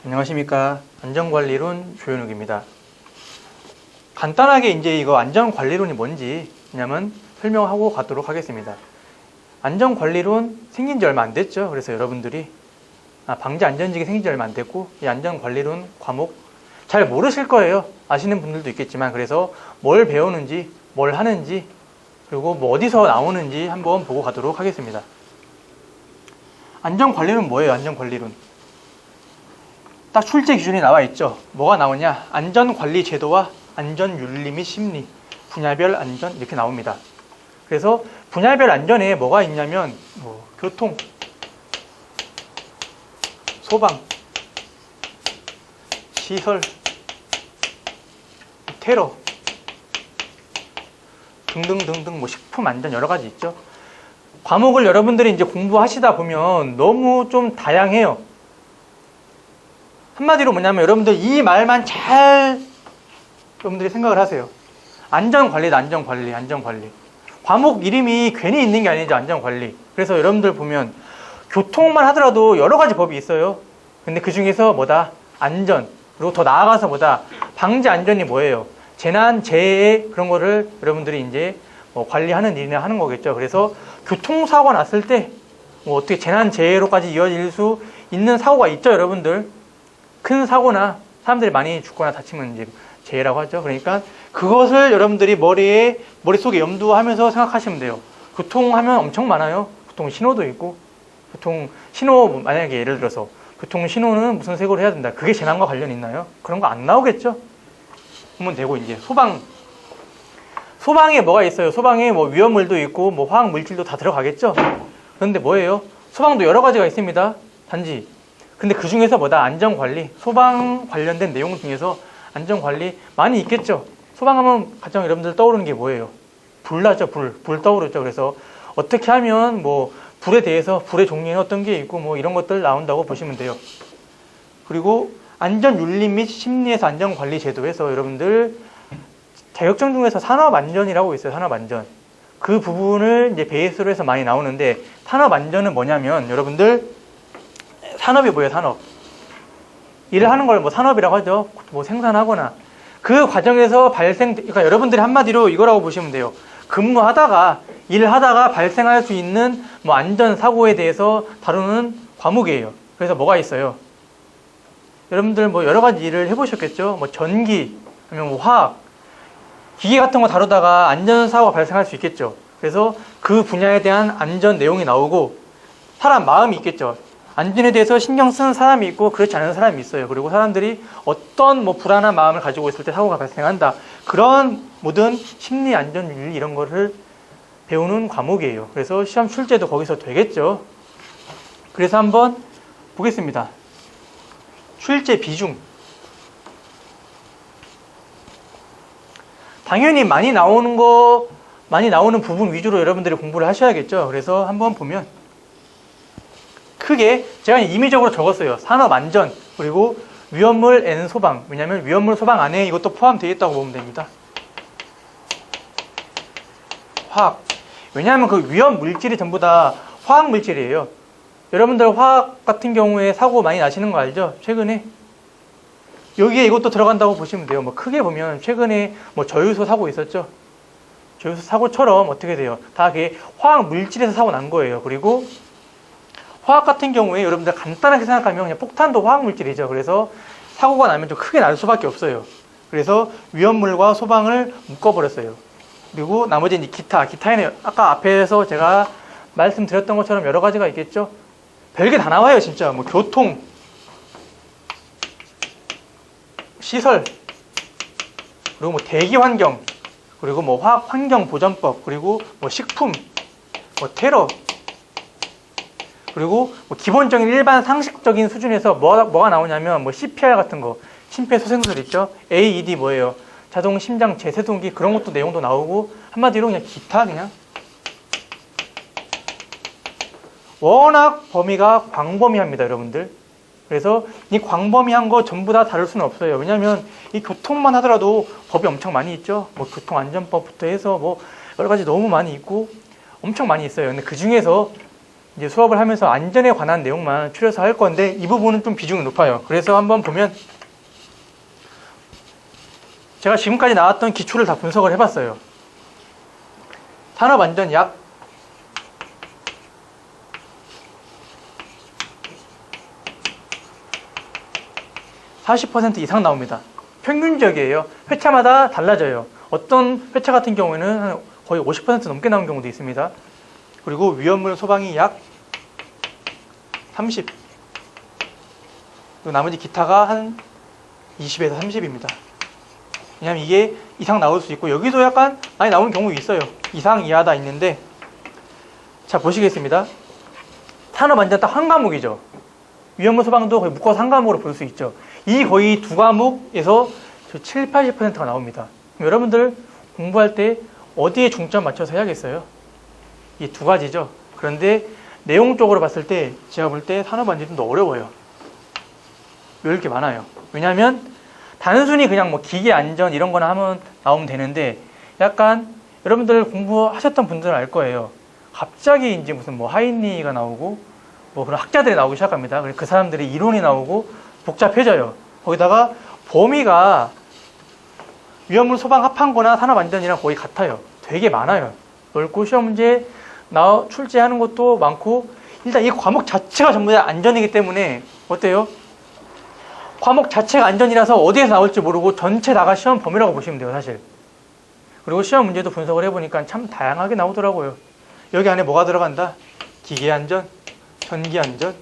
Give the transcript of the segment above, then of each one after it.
안녕하십니까. 안전관리론 조현욱입니다. 간단하게 이제 이거 안전관리론이 뭔지 그냥 설명하고 가도록 하겠습니다. 안전관리론 생긴 지 얼마 안 됐죠. 그래서 여러분들이 방재안전직이 생긴 지 얼마 안 됐고 이 안전관리론 과목 잘 모르실 거예요. 아시는 분들도 있겠지만 그래서 뭘 배우는지 뭘 하는지 그리고 뭐 어디서 나오는지 한번 보고 가도록 하겠습니다. 안전관리론 뭐예요? 안전관리론 딱 출제 기준이 나와 있죠. 뭐가 나오냐? 안전관리 제도와 안전윤리 및 심리, 분야별 안전 이렇게 나옵니다. 그래서 분야별 안전에 뭐가 있냐면 교통, 소방, 시설, 테러 등등등등 식품 안전 여러 가지 있죠. 과목을 여러분들이 이제 공부하시다 보면 너무 좀 다양해요. 한마디로 뭐냐면 여러분들 이 말만 잘 여러분들이 생각을 하세요. 안전관리다. 안전관리. 과목 이름이 괜히 있는 게 아니죠. 안전관리. 그래서 여러분들 보면 교통만 하더라도 여러 가지 법이 있어요. 근데 그 중에서 뭐다? 안전. 그리고 더 나아가서 뭐다? 방재 안전이 뭐예요? 재난, 재해 그런 거를 여러분들이 이제 관리하는 일이나 하는 거겠죠. 그래서 교통사고가 났을 때 어떻게 재난, 재해로까지 이어질 수 있는 사고가 있죠. 여러분들. 큰 사고나 사람들이 많이 죽거나 다치면 이제 재해라고 하죠. 그러니까 그것을 여러분들이 머릿속에 염두하면서 생각하시면 돼요. 교통하면 엄청 많아요. 교통 신호도 있고, 교통 신호 만약에 예를 들어서 교통 신호는 무슨 색으로 해야 된다. 그게 재난과 관련이 있나요? 그런 거 안 나오겠죠. 보면 되고 이제 소방에 뭐가 있어요? 소방에 위험물도 있고 화학 물질도 다 들어가겠죠. 그런데 뭐예요? 소방도 여러 가지가 있습니다. 단지 근데 그 중에서 뭐다? 안전관리, 소방 관련된 내용 중에서 안전관리 많이 있겠죠. 소방하면 가장 여러분들 떠오르는 게 뭐예요? 불 나죠. 불 떠오르죠. 그래서 어떻게 하면 불에 대해서 불의 종류에는 어떤 게 있고 이런 것들 나온다고 보시면 돼요. 그리고 안전윤리 및 심리에서 안전관리 제도에서 여러분들 자격증 중에서 산업안전이라고 있어요. 산업안전. 그 부분을 이제 베이스로 해서 많이 나오는데 산업안전은 뭐냐면 여러분들 산업이 뭐예요? 산업. 일을 하는 걸 산업이라고 하죠. 생산하거나 그 과정에서 그러니까 여러분들이 한마디로 이거라고 보시면 돼요. 근무하다가 일하다가 발생할 수 있는 안전사고에 대해서 다루는 과목이에요. 그래서 뭐가 있어요? 여러분들 여러 가지 일을 해보셨겠죠? 전기, 아니면 화학, 기계 같은 거 다루다가 안전사고가 발생할 수 있겠죠. 그래서 그 분야에 대한 안전 내용이 나오고 사람 마음이 있겠죠. 안전에 대해서 신경 쓰는 사람이 있고 그렇지 않은 사람이 있어요. 그리고 사람들이 어떤 불안한 마음을 가지고 있을 때 사고가 발생한다. 그런 모든 심리 안전 윤리 이런 거를 배우는 과목이에요. 그래서 시험 출제도 거기서 되겠죠. 그래서 한번 보겠습니다. 출제 비중. 당연히 많이 나오는 부분 위주로 여러분들이 공부를 하셔야겠죠. 그래서 한번 보면 크게 제가 임의적으로 적었어요. 산업안전 그리고 위험물 N 소방. 왜냐하면 위험물 소방 안에 이것도 포함되어 있다고 보면 됩니다. 화학. 왜냐하면 그 위험 물질이 전부 다 화학 물질이에요. 여러분들 화학 같은 경우에 사고 많이 나시는 거 알죠? 최근에 여기에 이것도 들어간다고 보시면 돼요. 크게 보면 최근에 저유소 사고 있었죠. 저유소 사고처럼 어떻게 돼요? 다 그게 화학 물질에서 사고 난 거예요. 그리고 화학 같은 경우에 여러분들 간단하게 생각하면 그냥 폭탄도 화학 물질이죠. 그래서 사고가 나면 좀 크게 날 수밖에 없어요. 그래서 위험물과 소방을 묶어버렸어요. 그리고 나머지 이제 기타에는 아까 앞에서 제가 말씀드렸던 것처럼 여러 가지가 있겠죠. 별게 다 나와요, 진짜. 교통, 시설, 그리고 대기 환경, 그리고 화학 환경 보전법, 그리고 식품, 테러, 그리고 기본적인 일반 상식적인 수준에서 뭐가 나오냐면 CPR 같은 거, 심폐소생술 있죠. AED 뭐예요? 자동 심장 제세동기 그런 것도 내용도 나오고 한마디로 그냥 기타 그냥 워낙 범위가 광범위합니다, 여러분들. 그래서 이 광범위한 거 전부 다 다룰 수는 없어요. 왜냐하면 이 교통만 하더라도 법이 엄청 많이 있죠. 교통안전법부터 해서 여러 가지 너무 많이 있고 엄청 많이 있어요. 근데 그 중에서 이제 수업을 하면서 안전에 관한 내용만 추려서 할 건데 이 부분은 좀 비중이 높아요. 그래서 한번 보면 제가 지금까지 나왔던 기초를 다 분석을 해봤어요. 산업안전 약 40% 이상 나옵니다. 평균적이에요. 회차마다 달라져요. 어떤 회차 같은 경우에는 한 거의 50% 넘게 나온 경우도 있습니다. 그리고 위험물 소방이 약 30. 그리고 나머지 기타가 한 20에서 30입니다. 왜냐면 이게 이상 나올 수 있고 여기도 약간 많이 나오는 경우 있어요. 이상 이하다 있는데 자 보시겠습니다. 산업안전 딱 한 과목이죠. 위험물 소방도 거의 묶어서 한 과목으로 볼 수 있죠. 이 거의 두 과목에서 7, 80%가 나옵니다. 그럼 여러분들 공부할 때 어디에 중점 맞춰서 해야겠어요? 이 두 가지죠. 그런데 내용적으로 봤을 때 제가 볼 때 산업안전이 좀 더 어려워요. 왜 이렇게 많아요? 왜냐하면 단순히 그냥 뭐 기계 안전 이런 거나 하면 나오면 되는데 약간 여러분들 공부하셨던 분들은 알 거예요. 갑자기 이제 무슨 뭐 하이니가 나오고 뭐 그런 학자들이 나오기 시작합니다. 그 사람들이 이론이 나오고 복잡해져요. 거기다가 범위가 위험물 소방 합한 거나 산업안전이랑 거의 같아요. 되게 많아요. 넓고 시험 문제 출제하는 것도 많고 일단 이 과목 자체가 전부 다 안전이기 때문에 어때요? 과목 자체가 안전이라서 어디에서 나올지 모르고 전체 다가 시험 범위라고 보시면 돼요, 사실. 그리고 시험 문제도 분석을 해보니까 참 다양하게 나오더라고요. 여기 안에 뭐가 들어간다? 기계 안전, 전기 안전,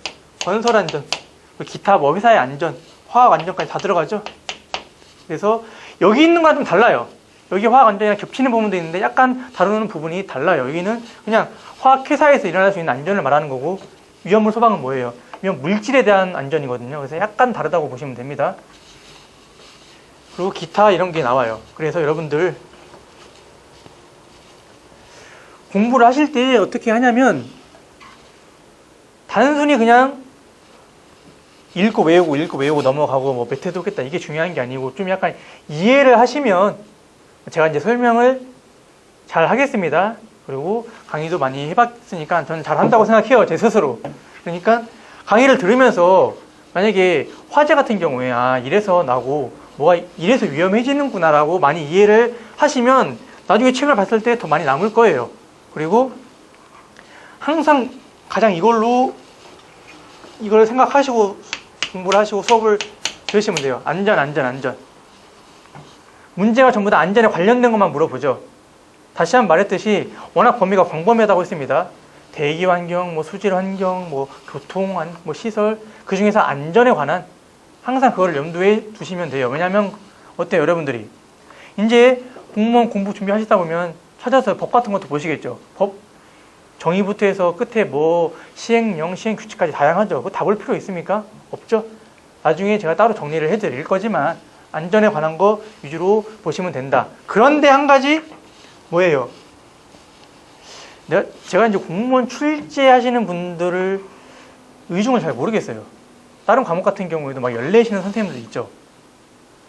건설 안전, 기타 뭐 회사의 안전, 화학 안전까지 다 들어가죠. 그래서 여기 있는 거랑 좀 달라요. 여기 화학 안전이랑 겹치는 부분도 있는데 약간 다루는 부분이 달라요. 여기는 그냥 화학 회사에서 일어날 수 있는 안전을 말하는 거고 위험물 소방은 뭐예요? 위험 물질에 대한 안전이거든요. 그래서 약간 다르다고 보시면 됩니다. 그리고 기타 이런 게 나와요. 그래서 여러분들 공부를 하실 때 어떻게 하냐면 단순히 그냥 읽고 외우고 넘어가고 뭐 몇 회 도겠다 이게 중요한 게 아니고 좀 약간 이해를 하시면 제가 이제 설명을 잘 하겠습니다. 그리고 강의도 많이 해봤으니까 저는 잘 한다고 생각해요. 제 스스로. 그러니까 강의를 들으면서 만약에 화재 같은 경우에 이래서 나고 뭐가 이래서 위험해지는구나 라고 많이 이해를 하시면 나중에 책을 봤을 때 더 많이 남을 거예요. 그리고 항상 가장 이걸 생각하시고 공부를 하시고 수업을 들으시면 돼요. 안전. 문제가 전부 다 안전에 관련된 것만 물어보죠. 다시 한번 말했듯이 워낙 범위가 광범위하다고 했습니다. 대기 환경, 뭐 수질 환경, 뭐 교통, 뭐 시설, 그 중에서 안전에 관한 항상 그걸 염두에 두시면 돼요. 왜냐하면 어때요, 여러분들이 이제 공무원 공부 준비하시다 보면 찾아서 법 같은 것도 보시겠죠. 법 정의부터 해서 끝에 뭐 시행령, 시행규칙까지 다양하죠. 그거 다 볼 필요 있습니까? 없죠. 나중에 제가 따로 정리를 해드릴 거지만 안전에 관한 거 위주로 보시면 된다. 그런데 한 가지 뭐예요? 제가 이제 공무원 출제하시는 분들을 의중을 잘 모르겠어요. 다른 과목 같은 경우에도 막 열내시는 선생님들 있죠.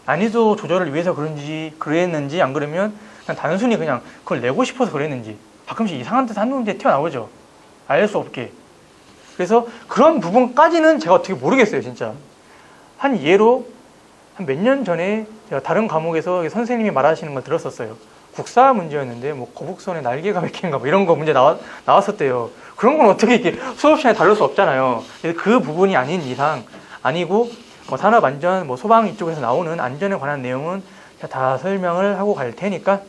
난이도 조절을 위해서 그랬는지 안 그러면 그냥 단순히 그냥 그걸 내고 싶어서 그랬는지 가끔씩 이상한 듯 하는 문제 튀어나오죠. 알 수 없게. 그래서 그런 부분까지는 제가 어떻게 모르겠어요, 진짜. 한 예로 한 몇 년 전에 제가 다른 과목에서 선생님이 말하시는 걸 들었었어요. 국사 문제였는데 뭐 거북선의 날개가 몇 개인가 뭐 이런 거 문제 나왔었대요. 그런 건 어떻게 이렇게 수업 시간에 다룰 수 없잖아요. 그 부분이 아닌 이상 아니고 뭐 산업안전, 뭐 소방 이쪽에서 나오는 안전에 관한 내용은 다 설명을 하고 갈 테니까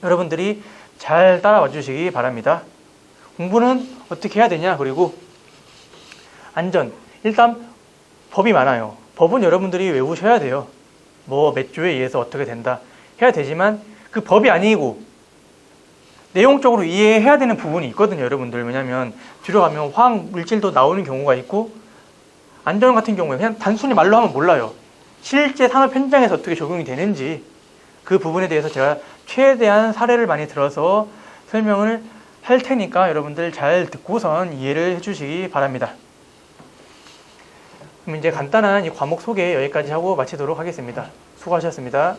여러분들이 잘 따라와 주시기 바랍니다. 공부는 어떻게 해야 되냐? 그리고 안전. 일단 법이 많아요. 법은 여러분들이 외우셔야 돼요. 뭐 몇 조에 의해서 어떻게 된다 해야 되지만 그 법이 아니고 내용적으로 이해해야 되는 부분이 있거든요, 여러분들. 왜냐하면 뒤로 가면 화학 물질도 나오는 경우가 있고 안전 같은 경우에 그냥 단순히 말로 하면 몰라요. 실제 산업 현장에서 어떻게 적용이 되는지 그 부분에 대해서 제가 최대한 사례를 많이 들어서 설명을 할 테니까 여러분들 잘 듣고선 이해를 해주시기 바랍니다. 그럼 이제 간단한 이 과목 소개 여기까지 하고 마치도록 하겠습니다. 수고하셨습니다.